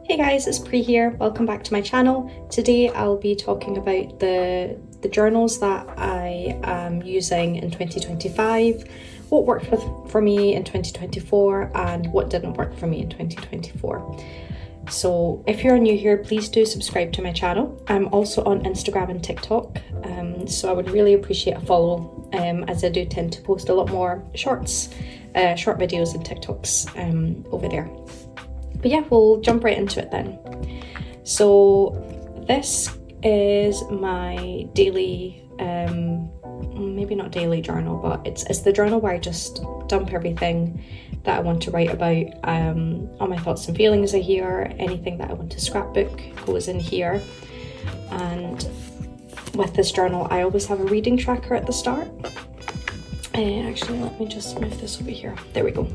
Hey guys, it's Pri here. Welcome back to my channel. Today I'll be talking about the journals that I am using in 2025, what worked for me in 2024 and what didn't work for me in 2024. So if you're new here, please do subscribe to my channel. I'm also on Instagram and TikTok, so I would really appreciate a follow, as I do tend to post a lot more short videos and TikToks over there. But yeah, we'll jump right into it then. So this is my daily, maybe not daily journal, but it's the journal where I just dump everything that I want to write about, all my thoughts and feelings are here, anything that I want to scrapbook goes in here. And with this journal, I always have a reading tracker at the start. Actually, let me just move this over here. There we go.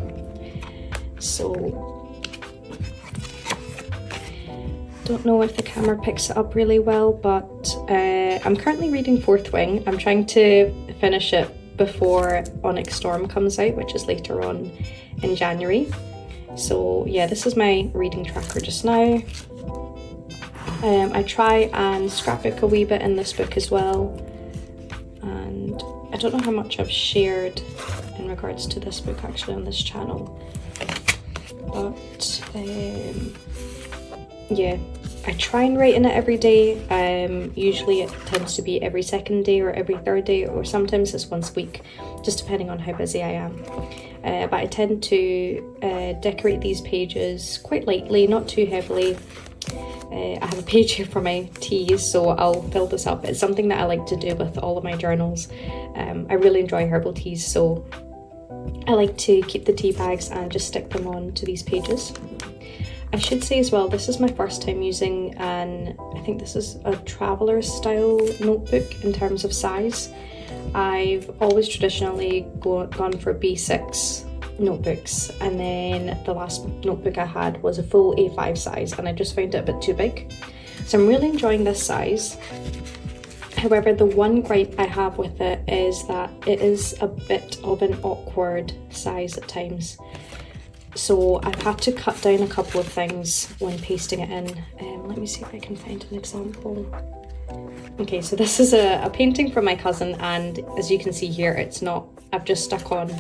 So, don't know if the camera picks it up really well, but I'm currently reading Fourth Wing. I'm trying to finish it before Onyx Storm comes out, which is later on in January. So yeah, this is my reading tracker just now. I try and scrapbook a wee bit in this book as well, and I don't know how much I've shared in regards to this book actually on this channel, but yeah, I try and write in it every day. Usually it tends to be every second day or every third day, or sometimes it's once a week, just depending on how busy I am. But I tend to decorate these pages quite lightly, not too heavily. I have a page here for my teas, so I'll fill this up. It's something that I like to do with all of my journals. I really enjoy herbal teas, so I like to keep the tea bags and just stick them on to these pages. I should say as well, this is my first time using I think this is a traveller style notebook in terms of size. I've always traditionally gone for B6 notebooks, and then the last notebook I had was a full A5 size, and I just found it a bit too big. So I'm really enjoying this size. However, the one gripe I have with it is that it is a bit of an awkward size at times. So I've had to cut down a couple of things when pasting it in. Let me see if I can find an example. Okay, so this is a painting from my cousin, and as you can see here, it's not, I've just stuck on,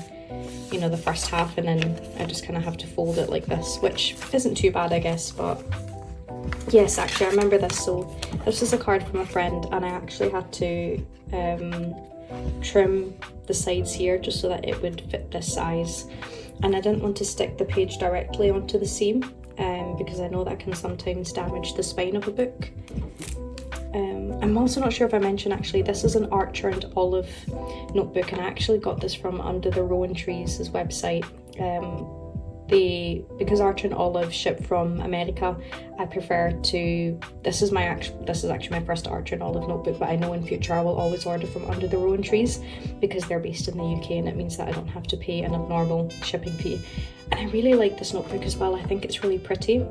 you know, the first half, and then I just kind of have to fold it like this, which isn't too bad, I guess. But yes, actually I remember this. So this is a card from a friend, and I actually had to trim the sides here just so that it would fit this size. And I didn't want to stick the page directly onto the seam, because I know that can sometimes damage the spine of a book. I'm also not sure if I mentioned, actually, this is an Archer and Olive notebook, and I actually got this from Under the Rowan Trees' website. Because Archer and Olive ship from America, I prefer to, this is actually my first Archer and Olive notebook, but I know in future I will always order from Under the Rowan Trees because they're based in the UK, and it means that I don't have to pay an abnormal shipping fee. And I really like this notebook as well. I think it's really pretty.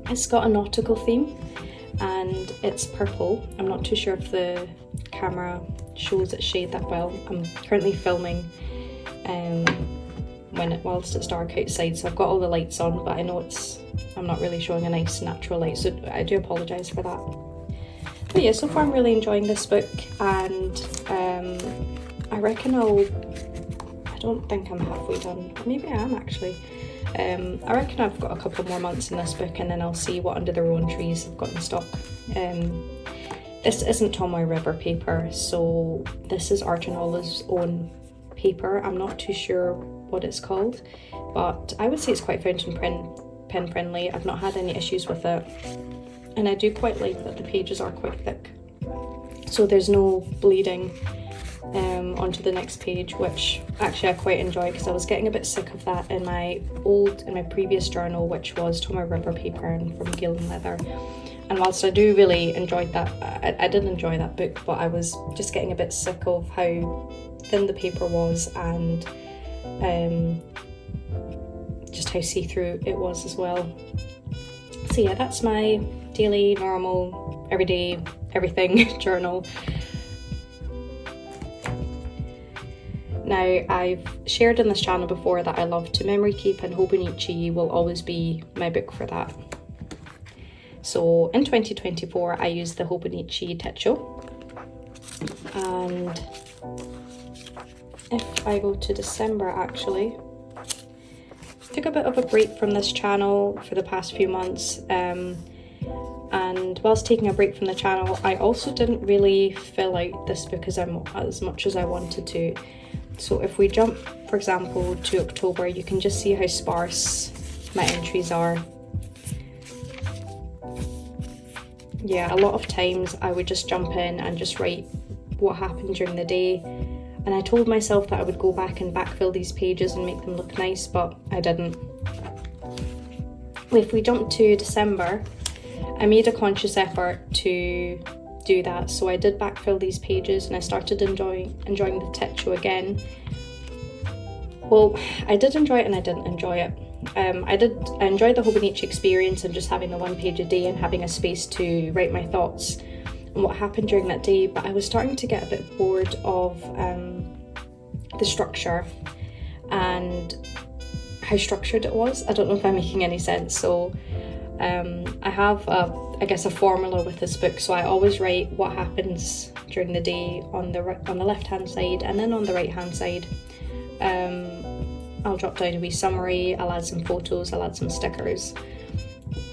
It's got a nautical theme and it's purple. I'm not too sure if the camera shows it that well. I'm currently filming whilst it's dark outside, so I've got all the lights on, but I know I'm not really showing a nice natural light, so I do apologise for that. But yeah, so far I'm really enjoying this book, and I reckon I don't think I'm halfway done. Maybe I am actually. I reckon I've got a couple more months in this book, and then I'll see what Under the Rowan Trees I've got in stock. This isn't Tomoe River paper, so this is Archer and Olive's own paper. I'm not too sure what it's called, but I would say it's quite fountain pen friendly. I've not had any issues with it, and I do quite like that the pages are quite thick, so there's no bleeding onto the next page, which actually I quite enjoy, because I was getting a bit sick of that in my previous journal, which was Tomoe River paper and from Galen Leather. And whilst I do really enjoy that, I did enjoy that book, but I was just getting a bit sick of how thin the paper was, and just how see-through it was as well. So yeah, that's my daily, normal, everyday, everything journal. Now, I've shared in this channel before that I love to memory keep, and Hobonichi will always be my book for that. So in 2024 I used the Hobonichi Techo, and if I go to December, actually took a bit of a break from this channel for the past few months, and whilst taking a break from the channel I also didn't really fill out this book as much as I wanted to. So if we jump, for example, to October, you can just see how sparse my entries are. Yeah, a lot of times I would just jump in and just write what happened during the day, and I told myself that I would go back and backfill these pages and make them look nice, but I didn't. If we jump to December, I made a conscious effort to do that, so I did backfill these pages and I started enjoying the Techo again. Well, I did enjoy it and I didn't enjoy it. I enjoyed the Hobonichi experience and just having the one page a day and having a space to write my thoughts on what happened during that day, but I was starting to get a bit bored of the structure and how structured it was. I don't know if I'm making any sense. So I have I guess a formula with this book, so I always write what happens during the day on the left hand side, and then on the right hand side I'll drop down a wee summary, I'll add some photos, I'll add some stickers.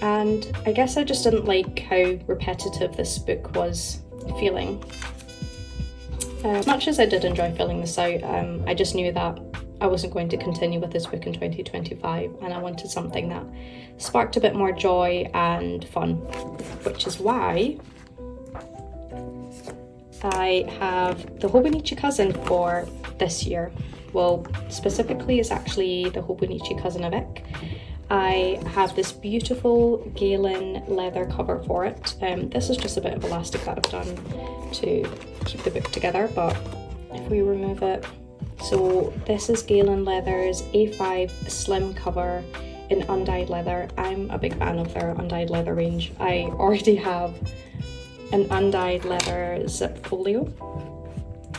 And I guess I just didn't like how repetitive this book was feeling. As much as I did enjoy filling this out, I just knew that I wasn't going to continue with this book in 2025, and I wanted something that sparked a bit more joy and fun, which is why I have the Hobonichi Cousin for this year. Well, specifically it's actually the Hobonichi Cousin avec. I have this beautiful Galen leather cover for it. This is just a bit of elastic that I've done to keep the book together, but if we remove it, so this is Galen Leather's A5 slim cover in undyed leather. I'm a big fan of their undyed leather range. I already have an undyed leather zip folio,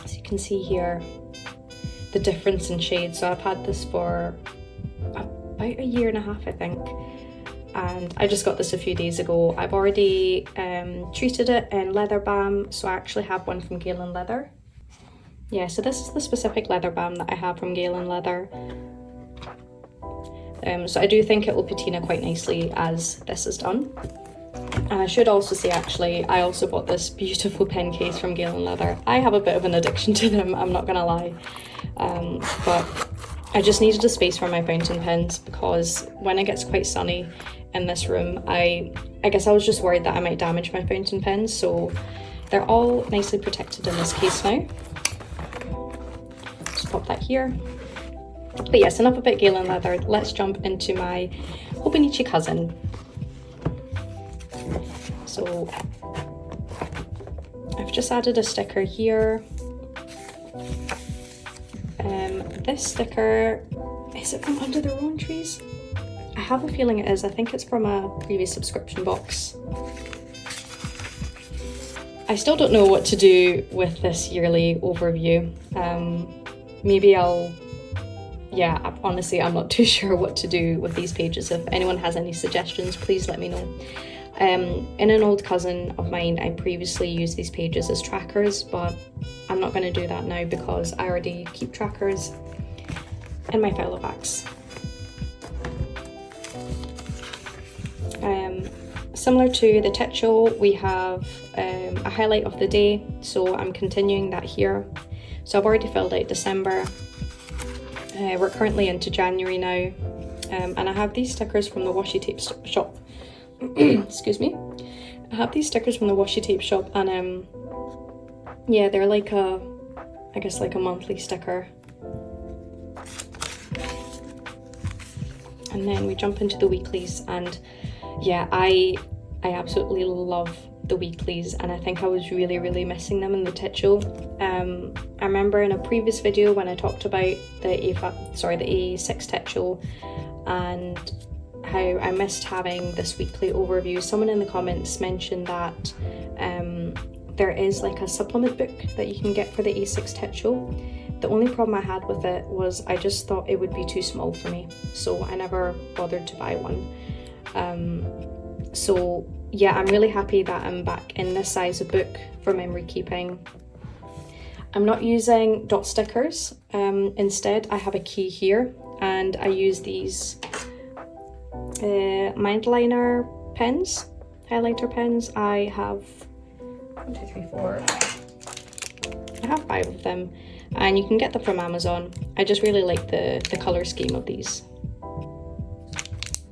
so you can see here the difference in shades. So I've had this for about a year and a half, I think, and I just got this a few days ago. I've already treated it in leather balm, so I actually have one from Galen Leather. Yeah, so this is the specific leather balm that I have from Galen Leather. So I do think it will patina quite nicely as this is done. And I should also say, actually, I also bought this beautiful pen case from Galen Leather. I have a bit of an addiction to them, I'm not gonna lie. But I just needed a space for my fountain pens, because when it gets quite sunny in this room, I guess I was just worried that I might damage my fountain pens, so they're all nicely protected in this case now. Just pop that here. But yes, enough about Galen Leather. Let's jump into my Hobonichi Cousin. So I've just added a sticker here. This sticker, is it from Under Their Own Trees? I have a feeling it is. I think it's from a previous subscription box. I still don't know what to do with this yearly overview. Maybe honestly, I'm not too sure what to do with these pages. If anyone has any suggestions, please let me know. In an old cousin of mine, I previously used these pages as trackers, but I'm not going to do that now because I already keep trackers in my Filofax. Similar to the Techo, we have a highlight of the day, so I'm continuing that here. So I've already filled out December. We're currently into January now, and I have these stickers from the washi tape shop. Excuse me. I have these stickers from the washi tape shop, and yeah, they're like I guess like a monthly sticker. And then we jump into the weeklies, and yeah, I absolutely love the weeklies, and I think I was really missing them in the Techo. I remember in a previous video when I talked about the A6 Techo and how I missed having this weekly overview, someone in the comments mentioned that there is like a supplement book that you can get for the A6 Techo. The only problem I had with it was I just thought it would be too small for me, so I never bothered to buy one. So yeah, I'm really happy that I'm back in this size of book for memory keeping. I'm not using dot stickers. Instead, I have a key here, and I use these Mindliner pens, highlighter pens. I have 1, 2, 3, 4. I have 5 of them, and you can get them from Amazon. I just really like the color scheme of these.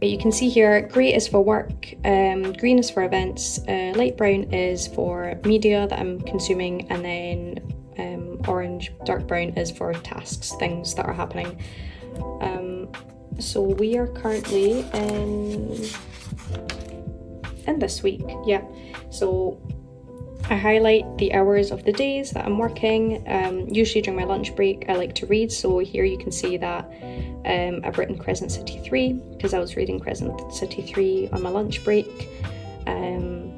You can see here, grey is for work, green is for events, light brown is for media that I'm consuming, and then orange, dark brown is for tasks, things that are happening. So we are currently in this week, yeah. So I highlight the hours of the days that I'm working. Usually during my lunch break, I like to read. So here you can see that I've written Crescent City 3 because I was reading Crescent City 3 on my lunch break. And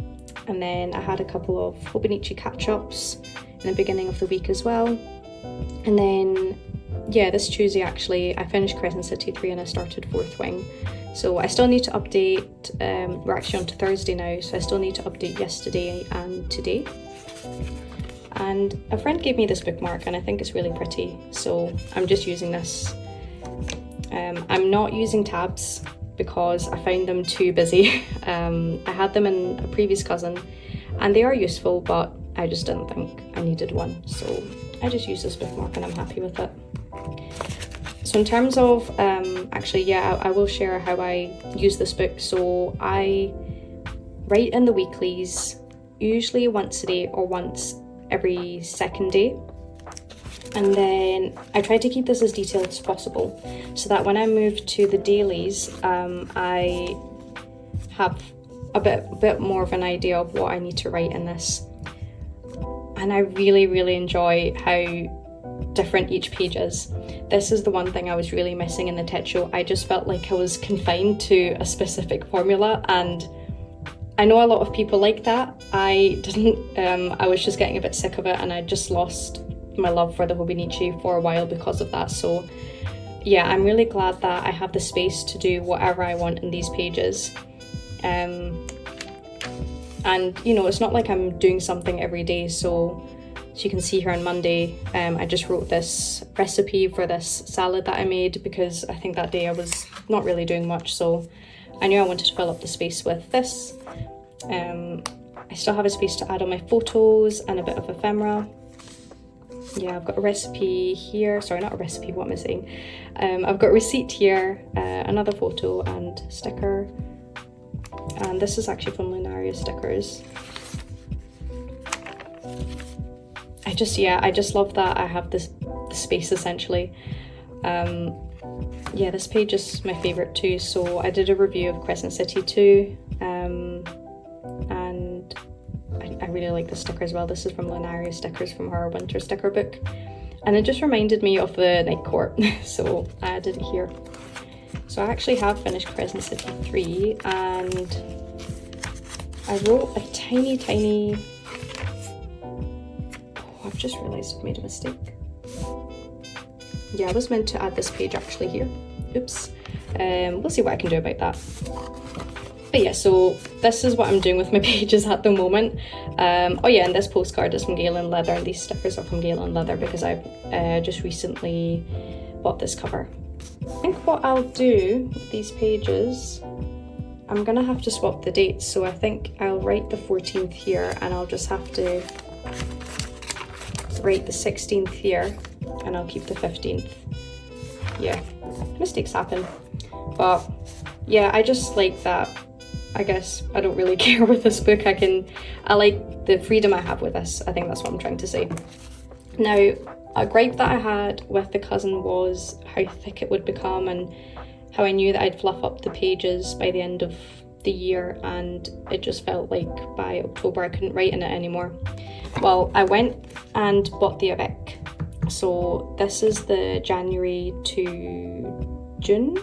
then I had a couple of Hobonichi catch-ups in the beginning of the week as well. And then, yeah, this Tuesday actually, I finished Crescent City 3 and I started Fourth Wing. So I still need to update, we're actually on to Thursday now, so I still need to update yesterday and today. And a friend gave me this bookmark and I think it's really pretty, so I'm just using this. I'm not using tabs because I found them too busy. I had them in a previous cousin and they are useful, but I just didn't think I needed one. So I just use this bookmark and I'm happy with it. So in terms of, actually, yeah, I will share how I use this book. So I write in the weeklies, usually once a day or once every second day. And then I try to keep this as detailed as possible so that when I move to the dailies, I have a bit more of an idea of what I need to write in this. And I really, really enjoy how different each page is. This is the one thing I was really missing in the Techo. I just felt like I was confined to a specific formula, and I know a lot of people like that. I didn't, I was just getting a bit sick of it, and I just lost my love for the Hobonichi for a while because of that. So yeah, I'm really glad that I have the space to do whatever I want in these pages. And you know, it's not like I'm doing something every day. So as you can see here on Monday, I just wrote this recipe for this salad that I made because I think that day I was not really doing much, so I knew I wanted to fill up the space with this. I still have a space to add on my photos and a bit of ephemera. Yeah, I've got a recipe here, sorry, not a recipe, what am I saying? I've got a receipt here, another photo and sticker, and this is actually from Lunaria Stickers. I just love that I have this space essentially. Yeah, this page is my favourite too. So I did a review of Crescent City 2, and I really like the sticker as well. This is from Lunaria Stickers from her winter sticker book, and it just reminded me of the Night Court, so I added it here. So I actually have finished Crescent City 3, and I wrote a tiny I've just realised I've made a mistake. Yeah, I was meant to add this page actually here. Oops. We'll see what I can do about that. But yeah, so this is what I'm doing with my pages at the moment. Oh yeah, and this postcard is from Galen Leather, and these stickers are from Galen Leather because I've just recently bought this cover. I think what I'll do with these pages, I'm gonna have to swap the dates, so I think I'll write the 14th here and I'll just have to write the 16th here and I'll keep the 15th. Yeah, mistakes happen, but yeah, I just like that. I guess I don't really care with this book. I like the freedom I have with this. I think that's what I'm trying to say. Now, a gripe that I had with the cousin was how thick it would become and how I knew that I'd fluff up the pages by the end of the year, and it just felt like by October I couldn't write in it anymore. Well, I went and bought the Avec. So this is the January to June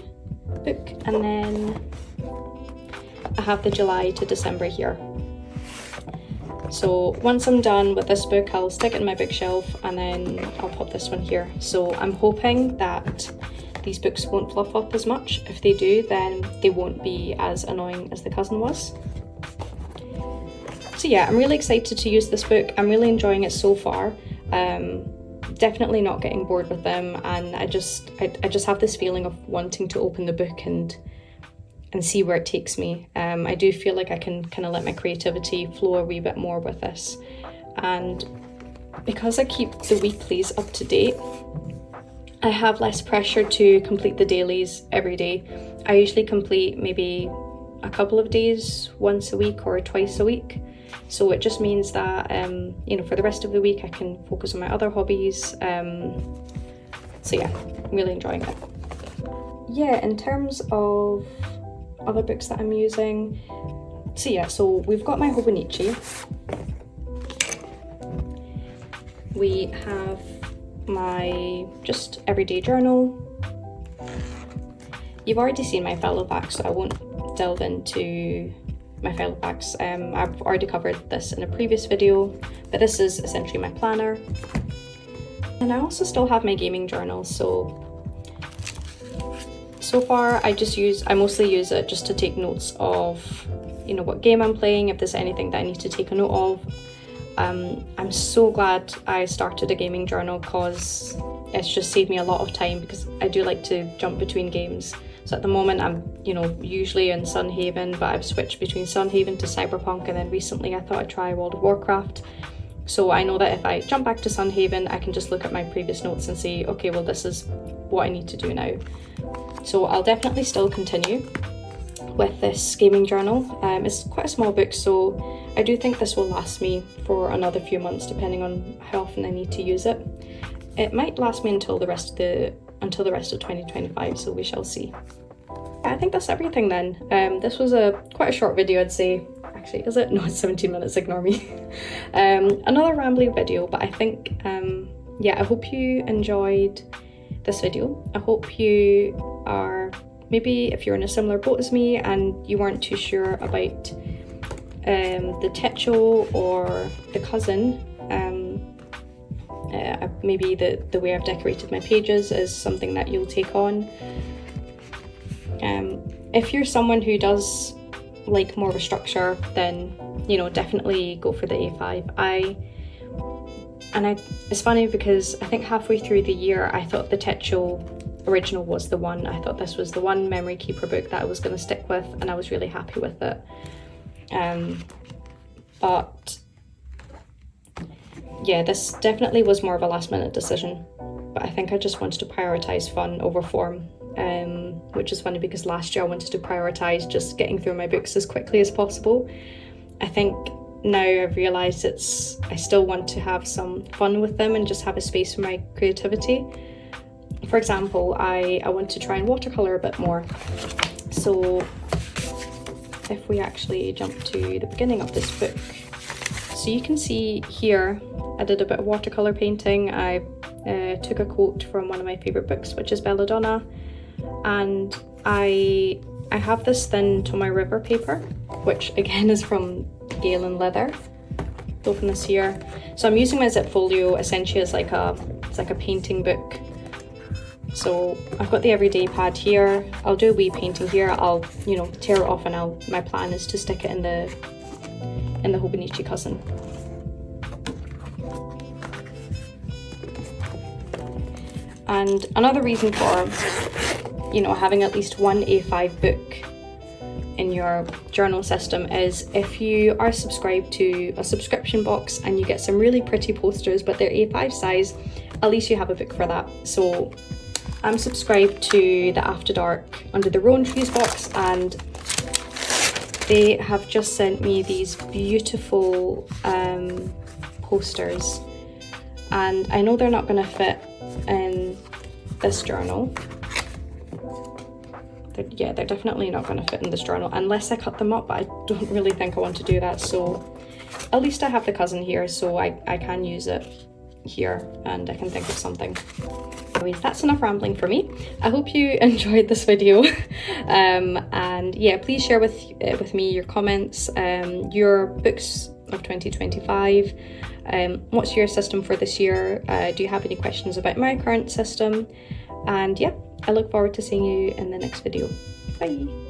book, and then I have the July to December here. So once I'm done with this book, I'll stick it in my bookshelf and then I'll pop this one here. So I'm hoping that these books won't fluff up as much. If they do, then they won't be as annoying as the cousin was. So yeah, I'm really excited to use this book. I'm really enjoying it so far. Definitely not getting bored with them, and I just have this feeling of wanting to open the book and see where it takes me. I do feel like I can kind of let my creativity flow a wee bit more with this, and because I keep the weeklies up to date, I have less pressure to complete the dailies every day. I usually complete maybe a couple of days once a week or twice a week. So it just means that, you know, for the rest of the week I can focus on my other hobbies. So yeah, I'm really enjoying it. Yeah, in terms of other books that I'm using, so yeah, so we've got my Hobonichi. We have my just everyday journal. You've already seen my Filofax, so I won't delve into my Filofax. I've already covered this in a previous video, but this is essentially my planner. And I also still have my gaming journal, so far I mostly use it just to take notes of, you know, what game I'm playing, if there's anything that I need to take a note of. I'm so glad I started a gaming journal because it's just saved me a lot of time, because I do like to jump between games. So at the moment I'm, you know, usually in Sunhaven, but I've switched between Sunhaven to Cyberpunk, and then recently I thought I'd try World of Warcraft. So I know that if I jump back to Sunhaven, I can just look at my previous notes and say, okay, well, this is what I need to do now. So I'll definitely still continue with this gaming journal. It's quite a small book, so I do think this will last me for another few months, depending on how often I need to use it. It might last me until the rest of 2025, so we shall see. I think that's everything then. This was quite a short video, I'd say. Actually, is it? No, it's 17 minutes, ignore me. Another rambling video, but I think, yeah, I hope you enjoyed this video. I hope you are, maybe if you're in a similar boat as me and you weren't too sure about the techo or the cousin, maybe the way I've decorated my pages is something that you'll take on. If you're someone who does like more of a structure, then, you know, definitely go for the A5. It's funny because I think halfway through the year I thought the Techo original was the one. I thought this was the one memory keeper book that I was going to stick with, and I was really happy with it. But yeah, this definitely was more of a last minute decision, but I think I just wanted to prioritize fun over form, which is funny because last year I wanted to prioritize just getting through my books as quickly as possible. I think now I've realized I still want to have some fun with them and just have a space for my creativity. For example, I want to try and watercolor a bit more. So if we actually jump to the beginning of this book, so you can see here I did a bit of watercolor painting. I took a quote from one of my favorite books, which is Belladonna, and I have this thin Tomoe River paper, which again is from Galen Leather. Open this here. So I'm using my zip folio essentially as like it's like a painting book. So I've got the everyday pad here. I'll do a wee painting here. I'll, you know, tear it off, and my plan is to stick it in the Hobonichi cousin. And another reason for, you know, having at least one A5 book in your journal system is if you are subscribed to a subscription box and you get some really pretty posters but they're A5 size, at least you have a book for that. So I'm subscribed to the After Dark Under the Rowan Trees box, and they have just sent me these beautiful posters, and I know they're not going to fit in this journal. They're definitely not going to fit in this journal unless I cut them up, but I don't really think I want to do that. So at least I have the cousin here, so I can use it here and I can think of something. Anyways, that's enough rambling for me. I hope you enjoyed this video, and yeah, please share with me your comments, your books of 2025. What's your system for this year? Do you have any questions about my current system? And yeah, I look forward to seeing you in the next video. Bye!